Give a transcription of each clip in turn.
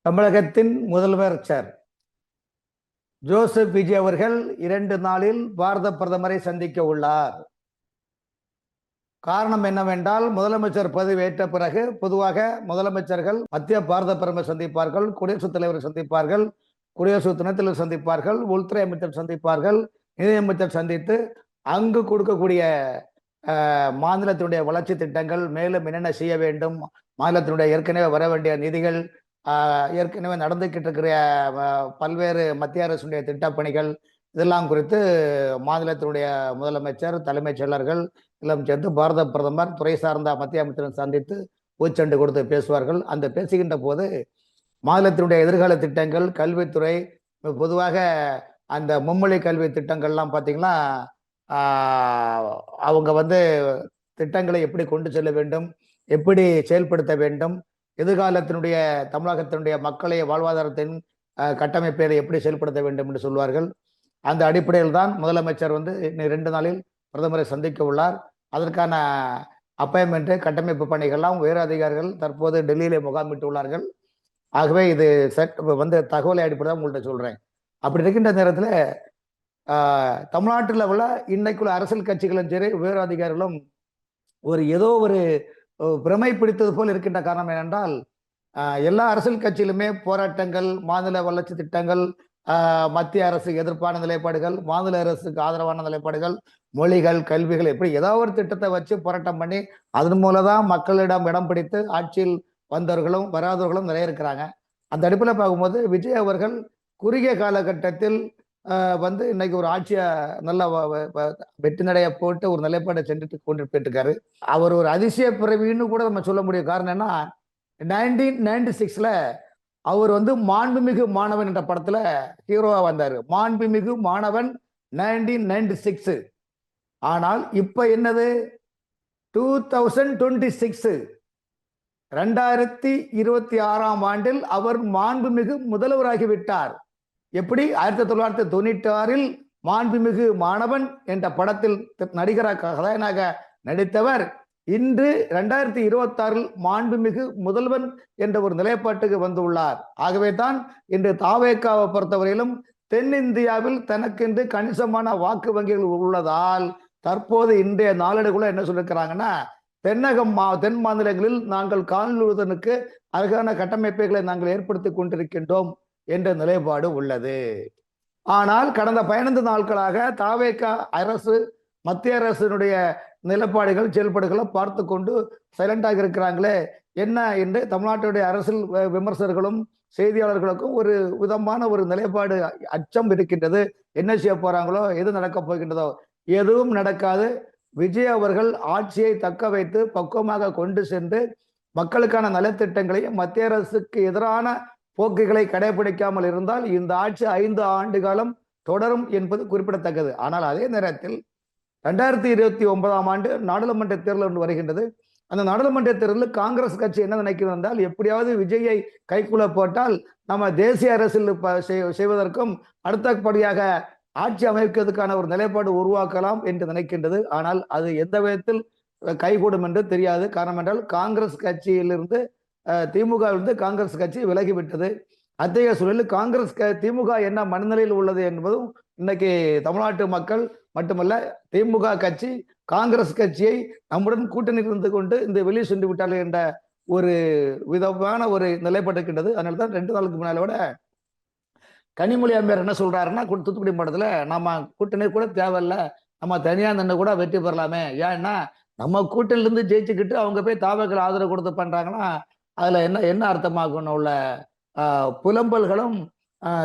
தமிழகத்தின் முதலமைச்சர் ஜோசப் விஜய் அவர்கள் 2 நாளில் பாரத பிரதமரை சந்திக்க உள்ளார். காரணம் என்னவென்றால், முதலமைச்சர் பதவி ஏற்ற பிறகு பொதுவாக முதலமைச்சர்கள் மத்திய பாரத பிரதமர் சந்திப்பார்கள், குடியரசுத் தலைவரை சந்திப்பார்கள், குடியரசு துணைத் தலைவர் சந்திப்பார்கள், உள்துறை அமைச்சர் சந்திப்பார்கள், நிதியமைச்சர் சந்தித்து அங்கு கொடுக்கக்கூடிய மாநிலத்தினுடைய வளர்ச்சி திட்டங்கள், மேலும் என்னென்ன செய்ய வேண்டும், மாநிலத்தினுடைய ஏற்கனவே வர வேண்டிய நிதிகள், ஏற்கனவே நடந்துகிட்டு இருக்கிற பல்வேறு மத்திய அரசுடைய திட்டப்பணிகள், இதெல்லாம் குறித்து மாநிலத்தினுடைய முதலமைச்சர், தலைமைச் செயலர்கள் எல்லாம் சேர்ந்து பாரத பிரதமர் துறை சார்ந்த மத்திய அமைச்சரை சந்தித்து பூச்செண்டு கொடுத்து பேசுவார்கள். அந்த பேசுகின்ற போது மாநிலத்தினுடைய எதிர்கால திட்டங்கள், கல்வித்துறை, பொதுவாக அந்த மும்மொழி கல்வி திட்டங்கள்லாம் பார்த்தீங்கன்னா அவங்க திட்டங்களை எப்படி கொண்டு செல்ல வேண்டும், எப்படி செயல்படுத்த வேண்டும், எதிர்காலத்தினுடைய தமிழகத்தினுடைய மக்களை வாழ்வாதாரத்தின் கட்டமைப்பை எப்படி செயல்படுத்த வேண்டும் என்று சொல்வார்கள். அந்த அடிப்படையில் தான் முதலமைச்சர் இன்னும் 2 நாளில் பிரதமரை சந்திக்க உள்ளார். அதற்கான அப்பாயின்மெண்ட், கட்டமைப்பு பணிகள்லாம் உயர் அதிகாரிகள் தற்போது டெல்லியிலே முகாமிட்டு உள்ளார்கள். ஆகவே இது தகவலை அடிப்படையாக உங்கள்கிட்ட சொல்றேன். அப்படி இருக்கின்ற நேரத்தில் தமிழ்நாட்டில் உள்ள இன்னைக்குள்ள அரசியல் கட்சிகளும் சரி, உயர் அதிகாரிகளும் ஏதோ ஒரு பிரமை பிடித்தது போல் இருக்கின்ற காரணம் என்னென்றால், எல்லா அரசியல் கட்சியிலுமே போராட்டங்கள், மாநில வளர்ச்சி திட்டங்கள், மத்திய அரசுக்கு எதிர்ப்பான நிலைப்பாடுகள், மாநில அரசுக்கு ஆதரவான நிலைப்பாடுகள், மொழிகள், கல்விகள், எப்படி ஏதாவது ஒரு திட்டத்தை வச்சு போராட்டம் பண்ணி அதன் மூலம் தான் மக்களிடம் இடம் பிடித்து ஆட்சியில் வந்தவர்களும் வராதவர்களும் நிறைய இருக்கிறாங்க. அந்த அடிப்படையில் பார்க்கும்போது விஜய் அவர்கள் குறுகிய காலகட்டத்தில் இன்னைக்கு ஒரு ஆட்சியை நல்ல வெற்றி நடைய போட்டு ஒரு நிலைப்பாடை சென்றுட்டு கொண்டு போயிட்டு அவர் ஒரு அதிசய பிறவின்னு கூட நம்ம சொல்ல முடியும். காரணம் என்ன, 1996ல அவர் மாண்புமிகு மாணவன் என்ற படத்துல ஹீரோவா வந்தாரு. மாண்புமிகு மாணவன் 1996. ஆனால் இப்ப என்னது, 2026, 2026ஆம் ஆண்டில் அவர் மாண்புமிகு முதல்வராகிவிட்டார். எப்படி 1996இல் மாண்புமிகு மாணவன் என்ற படத்தில் நடிகராக கதாநாயகனாக நடித்தவர் இன்று 2026இல் மாண்புமிகு முதல்வன் என்ற ஒரு நிலைப்பாட்டுக்கு வந்துள்ளார். ஆகவே தான் இன்று தாவேக்காவை பொறுத்தவரையிலும் தென்னிந்தியாவில் தனக்கென்று கணிசமான வாக்கு வங்கிகள் உள்ளதால் தற்போது இன்றைய நாளேடுக்குள்ள என்ன சொல்லியிருக்கிறாங்கன்னா, தென் மாநிலங்களில் நாங்கள் காணொலிவதற்கு அழகான கட்டமைப்புகளை நாங்கள் ஏற்படுத்தி கொண்டிருக்கின்றோம் என்ற நிலைப்பாடு உள்ளது. ஆனால் கடந்த 15 நாட்களாக தாவேக்கா அரசு, மத்திய அரசினுடைய நிலப்பாடுகள், செயல்பாடுகளை பார்த்து கொண்டு சைலண்டாக இருக்கிறாங்களே என்ன என்று தமிழ்நாட்டுடைய அரசியல் விமர்சகர்களும் செய்தியாளர்களுக்கும் ஒரு விதமான ஒரு நிலைப்பாடு, அச்சம் இருக்கின்றது. என்ன செய்ய போறாங்களோ, எது நடக்க போகின்றதோ, எதுவும் நடக்காது. விஜய் அவர்கள் ஆட்சியை தக்க வைத்து பக்குவமாக கொண்டு சென்று மக்களுக்கான நலத்திட்டங்களையும் மத்திய அரசுக்கு எதிரான போக்குகளை கடைபிடிக்காமல் இருந்தால் இந்த ஆட்சி 5 ஆண்டு காலம் தொடரும் என்பது குறிப்பிடத்தக்கது. ஆனால் அதே நேரத்தில் 2029ஆம் ஆண்டு நாடாளுமன்ற தேர்தல் ஒன்று வருகின்றது. அந்த நாடாளுமன்ற தேர்தலில் காங்கிரஸ் கட்சி என்ன நினைக்கிறது என்றால், எப்படியாவது விஜயை கைக்குள்ள போட்டால் நம்ம தேசிய அரசியல் செய்வதற்கும் அடுத்தபடியாக ஆட்சி அமைக்கிறதுக்கான ஒரு நிலைப்பாடு உருவாக்கலாம் என்று நினைக்கின்றது. ஆனால் அது எந்த விதத்தில் கைகூடும் என்று தெரியாது. காரணம் என்றால், காங்கிரஸ் கட்சியிலிருந்து திமுகவிலிருந்து காங்கிரஸ் கட்சி விலகிவிட்டது. அத்தகைய சூழலில் திமுக என்ன மனநிலையில் உள்ளது என்பதும் இன்னைக்கு தமிழ்நாட்டு மக்கள் மட்டுமல்ல, திமுக கட்சி காங்கிரஸ் கட்சியை நம்முடன் கூட்டணி இருந்து கொண்டு இந்த வெளியே சென்று விட்டார்கள் என்ற ஒரு விதமான ஒரு நிலைப்பட்டிருக்கின்றது. அதனால தான் 2 நாளுக்கு முன்னால விட கனிமொழி அம்மையார் என்ன சொல்றாருன்னா, தூத்துக்குடி மாவட்டத்தில் நம்ம கூட்டணி கூட தேவையில்ல, நம்ம தனியா நின்று கூட வெற்றி பெறலாமே. ஏன்னா நம்ம கூட்டணியிலிருந்து ஜெயிச்சுக்கிட்டு அவங்க போய் தாவக்கள் ஆதரவு கொடுத்து பண்றாங்கன்னா அதுல என்ன அர்த்தமாகணும் உள்ள புலம்பல்களும்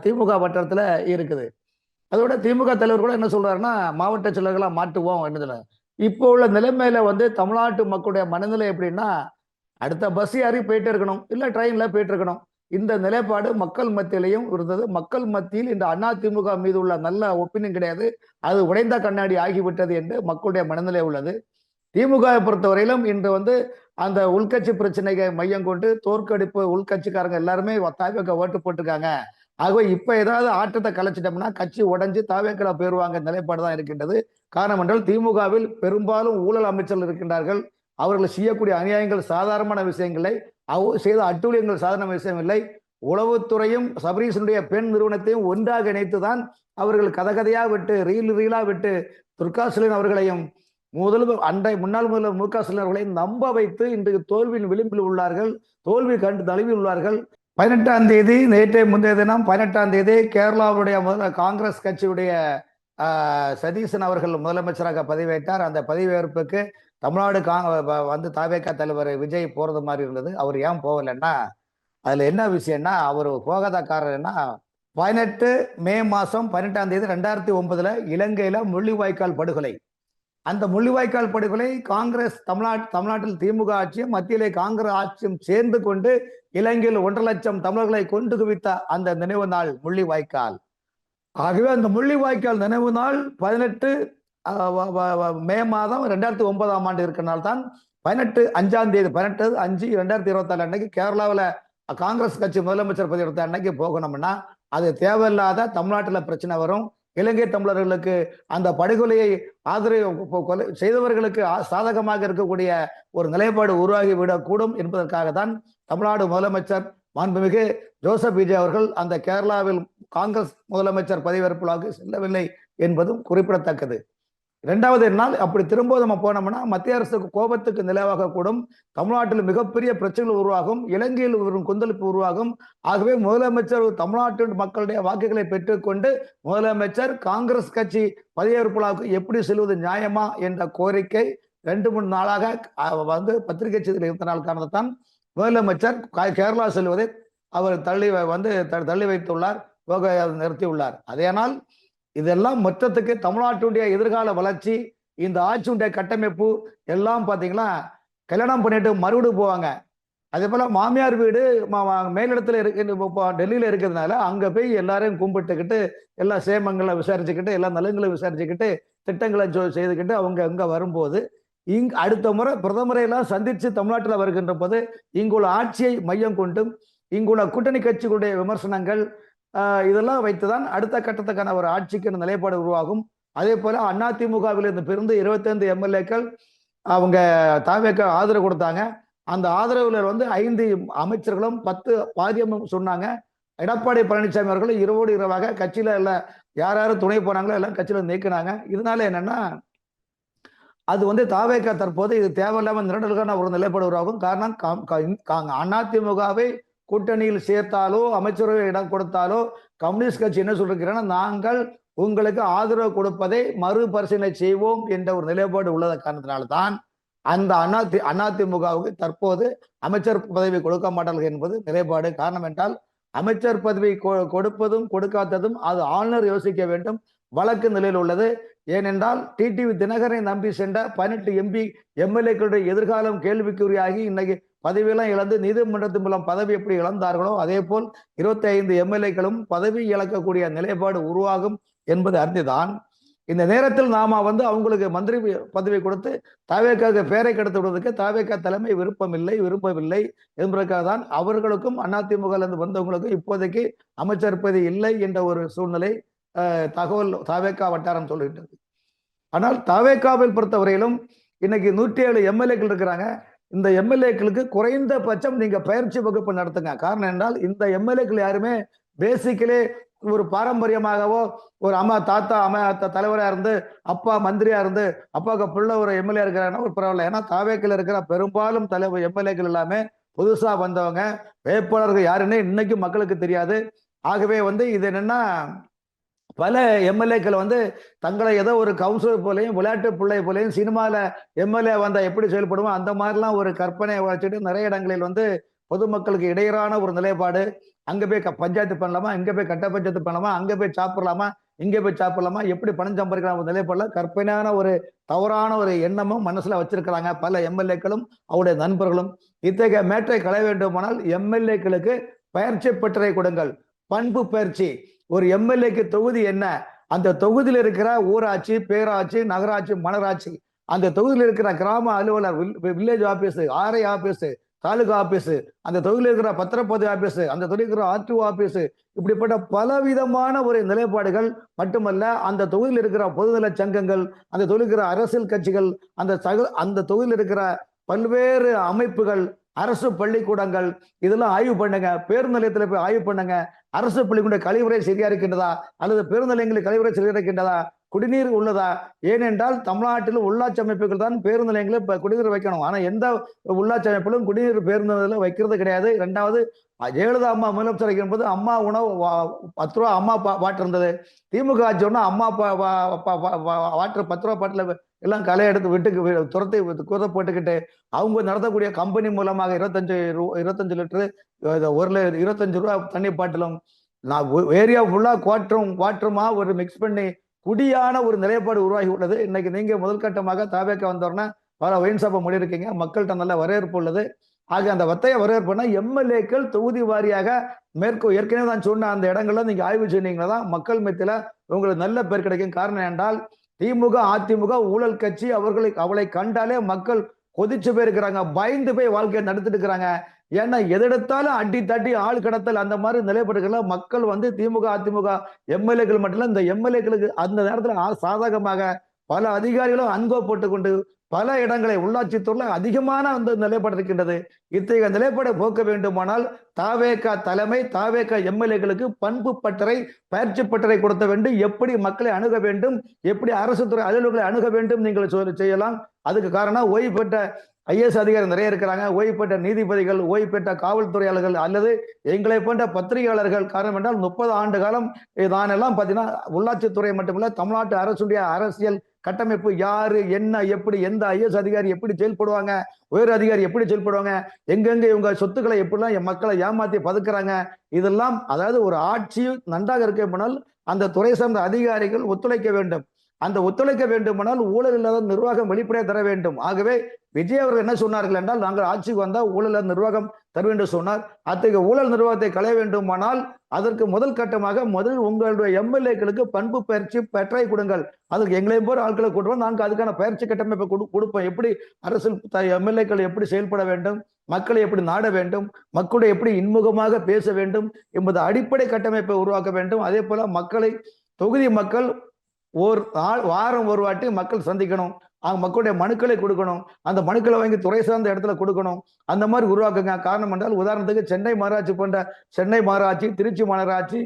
திமுக வட்டாரத்துல இருக்குது. அதோட திமுக தலைவர் கூட என்ன சொல்றாருன்னா, மாவட்ட செயலர்களா மாட்டுவோம் என்னதுல. இப்போ உள்ள நிலைமையில தமிழ்நாட்டு மக்களுடைய மனநிலை எப்படின்னா, அடுத்த பஸ் யாரையும் போயிட்டே இருக்கணும், இல்ல ட்ரெயின்ல போயிட்டு இருக்கணும். இந்த நிலைப்பாடு மக்கள் மத்தியிலையும் இருந்தது. மக்கள் மத்தியில் இந்த அதிமுக மீது உள்ள நல்ல ஒப்பீனியன் கிடையாது, அது உடைந்த கண்ணாடி ஆகிவிட்டது என்று மக்களுடைய மனநிலை உள்ளது. திமுகவை பொறுத்தவரையிலும் இன்று அந்த உள்கட்சி பிரச்சனைகளை மையம் கொண்டு தோற்கடிப்பு, உள்கட்சிக்காரங்க எல்லாருமே தாவேக்கா ஓட்டு போட்டிருக்காங்க. ஆகவே இப்ப ஏதாவது ஆட்டத்தை கலைச்சிட்டோம்னா கட்சி உடைஞ்சு தாவேக்கா போயிருவாங்க நிலைப்பாடு தான் இருக்கின்றது. காரணம் என்றால், திமுகவில் பெரும்பாலும் ஊழல் அமைச்சர்கள் இருக்கின்றார்கள். அவர்கள் செய்யக்கூடிய அநியாயங்கள் சாதாரணமான விஷயங்களை, செய்த அட்டூழியங்கள் சாதாரண விஷயம் இல்லை. உளவுத்துறையும் சபரீசனுடைய பெண் நிறுவனத்தையும் ஒன்றாக இணைத்துதான் அவர்கள் கதகதையா விட்டு ரீலா விட்டு துர்கா ஸ்டாலின் அவர்களையும் முன்னாள் முதல்வர் மு க ஸ்டாலின் அவர்களையும் நம்ப வைத்து இன்றைக்கு தோல்வியின் விளிம்பில் உள்ளார்கள், தோல்வி கண்டு தழுவி உள்ளார்கள். 18ஆம் தேதி நேற்றைய முந்தைய தினம் 18ஆம் தேதி கேரளாவுடைய காங்கிரஸ் கட்சியுடைய சதீசன் அவர்கள் முதலமைச்சராக பதவியேற்றார். அந்த பதவியேற்புக்கு தமிழ்நாடு வந்து தாவேகா தலைவர் விஜய் போறது மாதிரி இருந்தது. அவர் ஏன் போகலைன்னா அதுல என்ன விஷயம்னா, அவர் போகாத காரணம் என்ன, 18 மே மாசம் 18ஆம் தேதி 2009 இலங்கையில முள்ளிவாய்க்கால் படுகொலை. அந்த முள்ளிவாய்க்கால் படுகொலை காங்கிரஸ் தமிழ்நாட்டில் திமுக ஆட்சியும் மத்தியிலே காங்கிரஸ் ஆட்சியும் சேர்ந்து கொண்டு இலங்கையில் 1.5 லட்சம் தமிழர்களை கொண்டு குவித்த அந்த நினைவு நாள் முள்ளிவாய்க்கால். ஆகவே அந்த முள்ளிவாய்க்கால் நினைவு நாள் 18 மே மாதம் 2009ஆம் ஆண்டு இருக்கிறனால தான் 18 தேதி 18/5/2024 அன்னைக்கு கேரளாவில் காங்கிரஸ் கட்சி முதலமைச்சர் பதவி எடுத்த அன்னைக்கு போகணும்னா அது தேவையில்லாத தமிழ்நாட்டில் பிரச்சனை வரும். இலங்கை தமிழர்களுக்கு அந்த படுகொலையை ஆதரவு செய்தவர்களுக்கு சாதகமாக இருக்கக்கூடிய ஒரு நிலைப்பாடு உருவாகி விடக்கூடும் என்பதற்காக தான் தமிழ்நாடு முதலமைச்சர் மாண்புமிகு ஜோசப் விஜய் அவர்கள் அந்த கேரளாவில் காங்கிரஸ் முதலமைச்சர் பதவியேற்புக்கு செல்லவில்லை என்பதும் குறிப்பிடத்தக்கது. இரண்டாவது நாள் அப்படி திரும்ப நம்ம போனோம்னா மத்திய அரசுக்கு கோபத்துக்கு நிலவாக கூடும், தமிழ்நாட்டில் மிகப்பெரிய பிரச்சனைகள் உருவாகும், இலங்கையில் ஒரு கொந்தளிப்பு உருவாகும். ஆகவே முதலமைச்சர் தமிழ்நாட்டு மக்களுடைய வாக்குகளை பெற்றுக்கொண்டு முதலமைச்சர் காங்கிரஸ் கட்சி பதவியேற்புக்கு எப்படி செல்வது நியாயமா என்ற கோரிக்கை 2-3 நாளாக வந்து பத்திரிகை செய்தியில் இருந்த நாள் காரணத்தான் முதலமைச்சர் கேரளா செல்வதை அவர் தள்ளி வைத்துள்ளார், நிறுத்தியுள்ளார். அதேனால் இதெல்லாம் மொத்தத்துக்கு தமிழ்நாட்டுடைய எதிர்கால வளர்ச்சி, இந்த ஆட்சியுடைய கட்டமைப்பு எல்லாம் பார்த்தீங்கன்னா கல்யாணம் பண்ணிட்டு மறுபடியும் போவாங்க. அதே போல மாமியார் வீடு மேலிடத்துல டெல்லியில இருக்கிறதுனால அங்க போய் எல்லாரையும் கும்பிட்டுக்கிட்டு எல்லா சேமங்களை விசாரிச்சுக்கிட்டு எல்லா நலங்களை விசாரிச்சுக்கிட்டு திட்டங்களை செய்துக்கிட்டு அவங்க அங்க வரும்போது அடுத்த முறை பிரதமரை எல்லாம் சந்திச்சு தமிழ்நாட்டில் வருகின்ற போது இங்குள்ள ஆட்சியை மையம் கொண்டும் இங்குள்ள கூட்டணி கட்சிகளுடைய விமர்சனங்கள் இதெல்லாம் வைத்துதான் அடுத்த கட்டத்துக்கான ஒரு ஆட்சிக்கு நிலைப்பாடு உருவாகும். அதே போல அதிமுகவில் இருந்து பிறந்து 25 எம்எல்ஏக்கள் அவங்க தாவேக்கு ஆதரவு கொடுத்தாங்க. அந்த ஆதரவுல 5 அமைச்சர்களும் 10 பாதியமும் சொன்னாங்க. எடப்பாடி பழனிசாமி அவர்கள் இரவோடு இரவாக கட்சியில எல்லாம் யார் துணை போனாங்களோ எல்லாம் கட்சியில நீக்கினாங்க. இதனால என்னன்னா அது தாவேக்கா தற்போது இது தேவையில்லாம நிரடலுக்கான ஒரு நிலைப்பாடு உருவாகும். காரணம் அதிமுகவை கூட்டணியில் சேர்த்தாலோ அமைச்சரவை இடம் கொடுத்தாலோ கம்யூனிஸ்ட் கட்சி என்ன சொல்றீங்கன்னா, நாங்கள் உங்களுக்கு ஆதரவு கொடுப்பதை மறுபரிசீலனை செய்வோம் என்ற ஒரு நிலைப்பாடு உள்ளத காரணத்தினால்தான் அந்த அதிமுகவுக்கு தற்போது அமைச்சர் பதவி கொடுக்க மாட்டார்கள் என்பது நிலைப்பாடு. காரணம் என்றால் அமைச்சர் பதவி கொடுப்பதும் கொடுக்காததும் அது ஆளுநர் யோசிக்க வேண்டும், வழக்கு நிலையில் உள்ளது. ஏனென்றால் டிடிவி தினகரனை நம்பி சென்ற 18 எம்எல்ஏக்களுடைய எதிர்காலம் கேள்விக்குறியாகி இன்னைக்கு பதவியெல்லாம் இழந்து நீதிமன்றத்தின் மூலம் பதவி எப்படி இழந்தார்களோ அதே போல் 25 எம்எல்ஏக்களும் பதவி இழக்கக்கூடிய நிலைப்பாடு உருவாகும் என்பது அறிந்துதான் இந்த நேரத்தில் நாம அவங்களுக்கு மந்திரி பதவி கொடுத்து தாவேக்காக பேரை கெடுத்து விடுவதற்கு தாவேக்கா தலைமை விருப்பமில்லை என்பதற்காக தான் அவர்களுக்கும் அதிமுக இருந்து வந்தவங்களுக்கும் இப்போதைக்கு அமைச்சர் பதவி இல்லை என்ற ஒரு சூழ்நிலை தகவல் தாவேக்கா வட்டாரம் சொல்லிட்டு. ஆனால் தாவேக்காவில் பொறுத்தவரையிலும் இன்னைக்கு 107 எம்எல்ஏக்கள் இருக்கிறாங்க. இந்த எம்எல்ஏக்களுக்கு குறைந்தபட்சம் நீங்க பயிற்சி வகுப்பு நடத்துங்க. காரணம் என்றால் இந்த எம்எல்ஏக்கள் யாருமே பேசிக்கலே ஒரு பாரம்பரியமாகவோ ஒரு தாத்தா தலைவரா இருந்து அப்பா மந்திரியா இருந்து அப்பாவுக்கு பிள்ளை ஒரு எம்எல்ஏ இருக்கிறாங்கன்னா ஒரு பரவாயில்ல. ஏன்னா தாவேக்கில் இருக்கிற பெரும்பாலும் தலைவர் எம்எல்ஏக்கள் எல்லாமே புதுசா வந்தவங்க, வேட்பாளர்கள் யாருன்னே இன்னைக்கும் மக்களுக்கு தெரியாது. ஆகவே இது என்னன்னா பல எம்எல்ஏக்கள் தங்களை ஏதோ ஒரு கவுன்சிலர் போலையும் விளையாட்டு பிள்ளை போலையும் சினிமால எம்எல்ஏ வந்தா எப்படி செயல்படுவோம் அந்த மாதிரிலாம் ஒரு கற்பனையை வச்சுட்டு நிறைய இடங்களில் பொதுமக்களுக்கு இடையரான ஒரு நிலைப்பாடு, அங்க போய் பஞ்சாயத்து பண்ணலாமா, இங்க போய் கட்ட பஞ்சாயத்து பண்ணலாமா, அங்க போய் சாப்பிடலாமா, இங்க போய் சாப்பிடலாமா, எப்படி பணம் சம்பாதிக்கலாம் ஒரு நிலைப்பாடுல கற்பனையான ஒரு தவறான ஒரு எண்ணமும் மனசுல வச்சிருக்கிறாங்க பல எம்எல்ஏக்களும் அவருடைய நண்பர்களும். இத்தகைய மேற்றை களைய வேண்டுமானால் எம்எல்ஏக்களுக்கு பயிற்சி பெற்றதை கொடுங்கள், பண்பு பயிற்சி. ஒரு எம்எல்ஏக்கு தொகுதி என்ன, அந்த தொகுதியில் இருக்கிற ஊராட்சி, பேராட்சி, நகராட்சி, மனராட்சி, அந்த தொகுதியில் இருக்கிற கிராம அலுவலர், village office, RI office, taluka office, அந்த தொகுதியில் இருக்கிற பத்திரப்பதிவு ஆபீஸ், அந்த தொகுதியில் இருக்கிற ஆர்டிஓ ஆபீஸ், இப்படிப்பட்ட பலவிதமான ஒரு நிலைப்பாடுகள் மட்டுமல்ல, அந்த தொகுதியில் இருக்கிற பொதுநல சங்கங்கள், அந்த தொகுதியில் இருக்கிற அரசியல் கட்சிகள், அந்த தொகுதியில் இருக்கிற பல்வேறு அமைப்புகள், அரசு பள்ளிக்கூடங்கள் இதெல்லாம் ஆய்வு பண்ணுங்க. பேருந்து நிலையத்தில் போய் ஆய்வு பண்ணுங்க. அரசு பள்ளிக்கூட கழிவுறை சரியா இருக்கின்றதா, அல்லது பேருந்து நிலையங்களில் கழிவுறை சரியா இருக்கின்றதா, குடிநீர் உள்ளதா? ஏனென்றால் தமிழ்நாட்டில் உள்ளாட்சி அமைப்புகள் தான் பேருந்து நிலையங்களில் குடிநீர் வைக்கணும். ஆனா எந்த உள்ளாட்சி அமைப்பிலும் குடிநீர் பேருந்து நிலையத்தில் வைக்கிறது கிடையாது. இரண்டாவது, ஜெயலலிதா அம்மா முதலமைச்சர் இருக்கும்போது அம்மா உணவு 10 ரூபா அம்மா பாட்டு இருந்தது. திமுக ஆட்சி ஒன்னா அம்மா வாட்டர் 10 ரூபா பாட்டில் எல்லாம் களை எடுத்து வீட்டுக்கு துரத்தி குறை போட்டுக்கிட்டு அவங்க நடத்தக்கூடிய கம்பெனி மூலமாக 25 லிட்டரு 25 ரூபா தண்ணி பாட்டிலும் நான் ஏரியா ஃபுல்லா குவாட்டருமா ஒரு மிக்ஸ் பண்ணி குடியான ஒரு நிலைப்பாடு உருவாகி உள்ளது. இன்னைக்கு நீங்க முதல் கட்டமாக தாவேக்க வந்தோம்னா பல ஒயின் ஷாப்பை முடியிருக்கீங்க. மக்கள்கிட்ட நல்ல வரவேற்பு உள்ளது. ஆக அந்த வத்தைய வரவேற்புனா எம்எல்ஏக்கள் தொகுதி வாரியாக ஏற்கனவே தான் சொன்ன அந்த இடங்கள்ல நீங்க ஆய்வு செய்தீங்கன்னா தான் மக்கள் மத்தியில உங்களுக்கு நல்ல பேர் கிடைக்கும். காரணம் என்றால் திமுக அதிமுக ஊழல் கட்சி அவளை கண்டாலே மக்கள் கொதிச்சு போயிருக்கிறாங்க, பயந்து போய் வாழ்க்கையை நடத்திட்டு இருக்கிறாங்க. ஏன்னா எதெடுத்தாலும் அடி தட்டி ஆள் கடத்தல் அந்த மாதிரி நிலைப்படுகிற மக்கள் திமுக அதிமுக எம்எல்ஏக்கள் மட்டும் இல்ல, இந்த எம்எல்ஏக்களுக்கு அந்த நேரத்தில் சாதகமாக பல அதிகாரிகளும் அன்பை போட்டுக்கொண்டு பல இடங்களை உள்ளாட்சித்துறையில அதிகமான நிலைப்பாடு இருக்கின்றது. இத்தகைய நிலைப்பாடை போக்க வேண்டுமானால் தாவேக தலைமை தாவேக எம்எல்ஏக்களுக்கு பண்பு பட்டறை பயிற்சி பட்டறை கொடுத்த வேண்டும். எப்படி மக்களை அணுக வேண்டும், எப்படி அரசு துறை அலுவலர்களை அணுக வேண்டும் நீங்கள் செய்யலாம். அதுக்கு காரணம் ஓய்வு பெற்ற ஐஏஎஸ் அதிகாரி நிறைய இருக்கிறாங்க, ஓய்வு பெற்ற நீதிபதிகள், ஓய்வு பெற்ற காவல்துறையாளர்கள் அல்லது எங்களை போன்ற பத்திரிகையாளர்கள். காரணம் என்றால் 30 ஆண்டு காலம் நான் எல்லாம் பார்த்தீங்கன்னா உள்ளாட்சித்துறை மட்டுமில்ல தமிழ்நாட்டு அரசுடைய அரசியல் கட்டமைப்பு யாரு என்ன எப்படி எந்த ஐஏஎஸ் அதிகாரி எப்படி செயல்படுவாங்க, உயர் அதிகாரி எப்படி செயல்படுவாங்க, எங்கெங்க இவங்க சொத்துக்களை எப்படிலாம் மக்களை ஏமாத்தி பதுக்குறாங்க, இதெல்லாம் அதாவது ஒரு ஆட்சி நன்றாக இருக்க போனால் அந்த துறை சார்ந்த அதிகாரிகள் ஒத்துழைக்க வேண்டும். அந்த ஒத்துழைக்க வேண்டுமானால் ஊழல் இல்லாத நிர்வாகம் வெளிப்படையாக தர வேண்டும். ஆகவே விஜய் அவர்கள் என்ன சொன்னார்கள் என்றால் நாங்கள் ஆட்சிக்கு வந்தால் ஊழல் நிர்வாகம் தருவேன் என்று சொன்னார். அத்தகைய ஊழல் நிர்வாகத்தை களைய வேண்டுமானால் அதற்கு முதல் கட்டமாக முதல் உங்களுடைய எம்எல்ஏக்களுக்கு பண்பு பயிற்சி பற்றை கொடுங்கள். அதுக்கு எங்களையும் போற ஆட்களை கூட்டுவோம், நாங்கள் அதுக்கான பயிற்சி கட்டமைப்பை கொடுப்போம். எப்படி அரசியல் எம்எல்ஏக்கள் எப்படி செயல்பட வேண்டும், மக்களை எப்படி நாட வேண்டும், மக்களுடைய எப்படி இன்முகமாக பேச வேண்டும் என்பது அடிப்படை கட்டமைப்பை உருவாக்க வேண்டும். அதே போல மக்களை தொகுதி மக்கள் வாரம் ஒரு வாட்டி மக்கள் சந்திக்கணும், மக்களுடைய மனுக்களை கொடுக்கணும், அந்த மனுக்களை வாங்கி துறை சார்ந்த இடத்துல கொடுக்கணும். அந்த மாதிரி உருவாக்குங்க. காரணம் என்றால் உதாரணத்துக்கு சென்னை மாநகராட்சி போன்ற சென்னை மாநகராட்சி, திருச்சி மாநகராட்சி,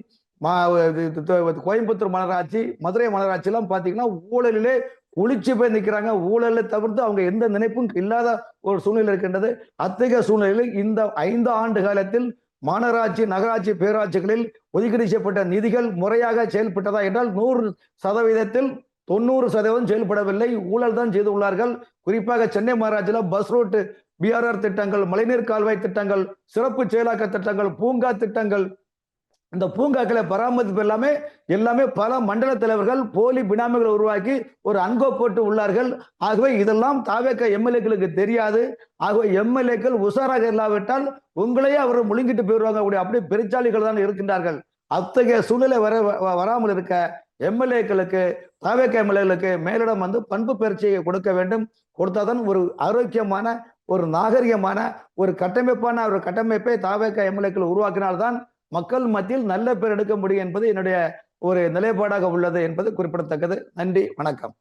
கோயம்புத்தூர் மாநகராட்சி, மதுரை மாநகராட்சி எல்லாம் பாத்தீங்கன்னா ஊழலிலே ஒளிச்சு போய் நிற்கிறாங்க. ஊழலை தவிர்த்து அவங்க எந்த நினைப்பும் இல்லாத ஒரு சூழ்நிலை இருக்கின்றது. அத்தகைய சூழ்நிலையில் இந்த 5 ஆண்டு காலத்தில் மாநகராட்சி நகராட்சி பேராட்சிகளில் ஒதுக்கீடு செய்யப்பட்ட நிதிகள் முறையாக செயல்பட்டதா என்றால் 100%த்தில் 90% செயல்படவில்லை, ஊழல் தான் செய்து உள்ளார்கள். குறிப்பாக சென்னை மாநகராட்சியில் பஸ் ரூட், பிஆர்ஆர் திட்டங்கள், மழைநீர் கால்வாய் திட்டங்கள், சிறப்பு செயலாக்க திட்டங்கள், பூங்கா திட்டங்கள், இந்த பூங்காக்களை பராமரிப்பு எல்லாமே பல மண்டல தலைவர்கள் போலி பினாமிகளை உருவாக்கி ஒரு அன்கோ போட்டு உள்ளார்கள். ஆகவே இதெல்லாம் தாவேக எம்எல்ஏக்களுக்கு தெரியாது. ஆகவே எம்எல்ஏக்கள் உஷாராக இல்லாவிட்டால் உங்களையே அவர்கள் முழுங்கிட்டு போயிடுவாங்க. அப்படியே பெருச்சாளிகள் தான் இருக்கின்றார்கள். அத்தகைய சூழ்நிலை வராமல் இருக்க எம்எல்ஏக்களுக்கு தாவேக எம்எல்ஏக்களுக்கு மேலிடம் பண்பு பயிற்சியை கொடுக்க வேண்டும். கொடுத்தாதான் ஒரு ஆரோக்கியமான ஒரு நாகரிகமான ஒரு கட்டமைப்பான ஒரு கட்டமைப்பை தாவேக எம்எல்ஏக்கள் உருவாக்கினால்தான் மக்கள் மத்தியில் நல்ல பேர் எடுக்க முடியும் என்பது என்னுடைய ஒரு நிலைப்பாடாக உள்ளது என்பது குறிப்பிடத்தக்கது. நன்றி, வணக்கம்.